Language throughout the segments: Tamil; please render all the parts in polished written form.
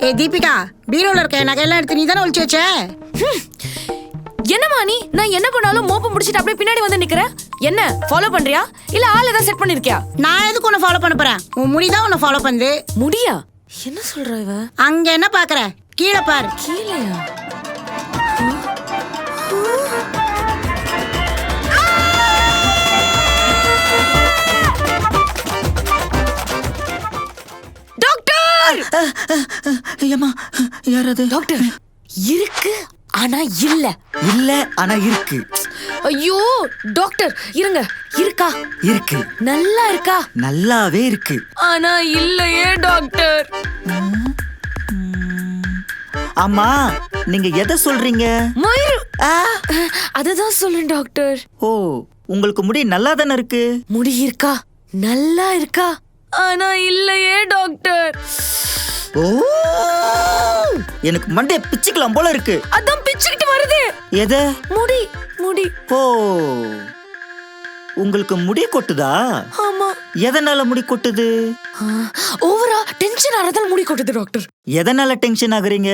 ஏ தீபிகா, பீரோல இருக்க நகையெல்லாம் எடுத்து நீ தானே ஒளிச்சு வச்ச? என்னம்மா நீ? நான் என்ன பண்ணாலும் மோப்பம் முடிச்சிட்டு அப்படியே பின்னாடி வந்து நிக்கிற. என்ன ஃபாலோ பண்றியா இல்ல ஆள் ஏதாவது செட் பண்ணிருக்கியா? நான் எதுக்கு உன்னை ஃபாலோ பண்ண போறேன்? உன் முடிதான் உன்னை ஃபாலோ பண்ணுது. முடியா? என்ன சொல்ற இவ? அங்க என்ன பாக்குற? கீழே பாரு. கீழயா? டாக்டர்! ஏம்மா யார் அது? டாக்டர் இருக்கு ஆனா இல்ல. இல்ல ஆனா இருக்கு. ஐயோ டாக்டர் இருங்க. இருக்கா? இருக்கு. நல்லா இருக்கா? நல்லாவே இருக்கு. ஆனா இல்லையே டாக்டர். ஆமா நீங்க எதை சொல்றீங்க? மயிறு. அதுதான் சொல்றேன் டாக்டர். ஓ உங்களுக்கு முடி நல்லா தானே இருக்கு. முடி இருக்கா? நல்லா இருக்கா? ஆனா இல்லையே டாக்டர். ஓ எனக்கு மண்டைய பிச்சுக்கலாம் போல இருக்கு. அதான் பிச்சுக்கிட்டு வருது. எதை? முடி முடி. ஓ உங்களுக்கு முடி கொட்டுதா? ஆமா. எதனால முடி கொட்டுது? ஓவரா டென்ஷன் ஆறதால முடி கொட்டுது டாக்டர். எதனால டென்ஷன் ஆகுறீங்க?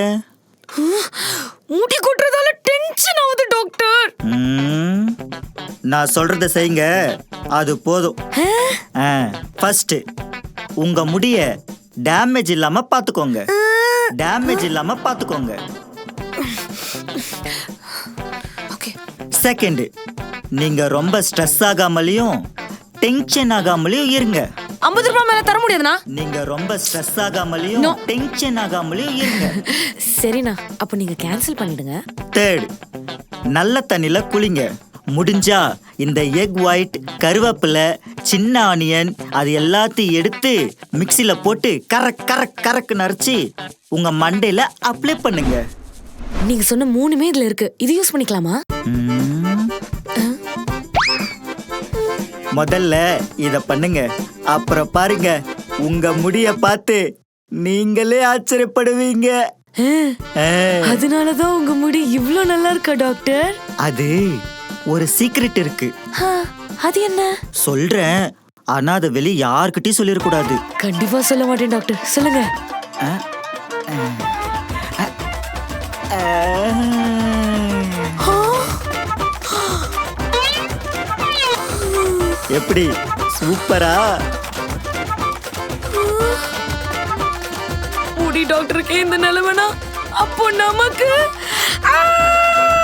முடி கொட்டுறதால டென்ஷன் ஆகுது டாக்டர். நான் சொல்றத செய்யுங்க, அது போதும். ஃபர்ஸ்ட் உங்க முடிய டேமேஜ் இல்லாம பாத்துக்கோங்க. டேமேஜ் இல்லாம பாத்துக்கோங்க. ஓகே. செகண்ட், நீங்க ரொம்ப ஸ்ட்ரெஸ் ஆகாமலையும் டென்ஷன் ஆகாமலையும் இருங்க. 50 ரூபாய் மேல தர முடியாதுனா? நீங்க ரொம்ப ஸ்ட்ரெஸ் ஆகாமலையும் டென்ஷன் ஆகாமலையும் இருங்க. சரிண்ணா, அப்ப நீங்க கேன்சல் பண்ணிடுங்க. தேர்ட், நல்ல தண்ணில குளிங்க. முடிஞ்சா இந்த எக் ஒயிட், கருவேப்பிலை, சின்ன ஆனியன் அது எல்லாத்தையும் எடுத்து மிக்சில போட்டு கரக்கு நரைச்சி உங்க மண்டையில அப்ளை பண்ணுங்க. நீங்க சொன்ன 3மே இதுல இருக்கு. இது யூஸ் பண்ணிக்கலாமா? முதல்ல இத பண்ணுங்க, அப்புறம் பாருங்க உங்க முடிய பார்த்து நீங்களே ஆச்சரியப்படுவீங்க. அதனாலதான் உங்க முடி இவ்ளோ நல்லா இருக்கா டாக்டர்? அது ஒரு சீக்ரெட் இருக்கு. அது என்ன? சொல்றேன், ஆனா அதை வெளியே யார்கிட்டயும் சொல்லிடக்கூடாது. கண்டிப்பா சொல்ல மாட்டேன் டாக்டர், சொல்லுங்க. எப்படி சூப்பரா? முடி டாக்டருக்கு இந்த நிலைமைனா அப்போ நமக்கு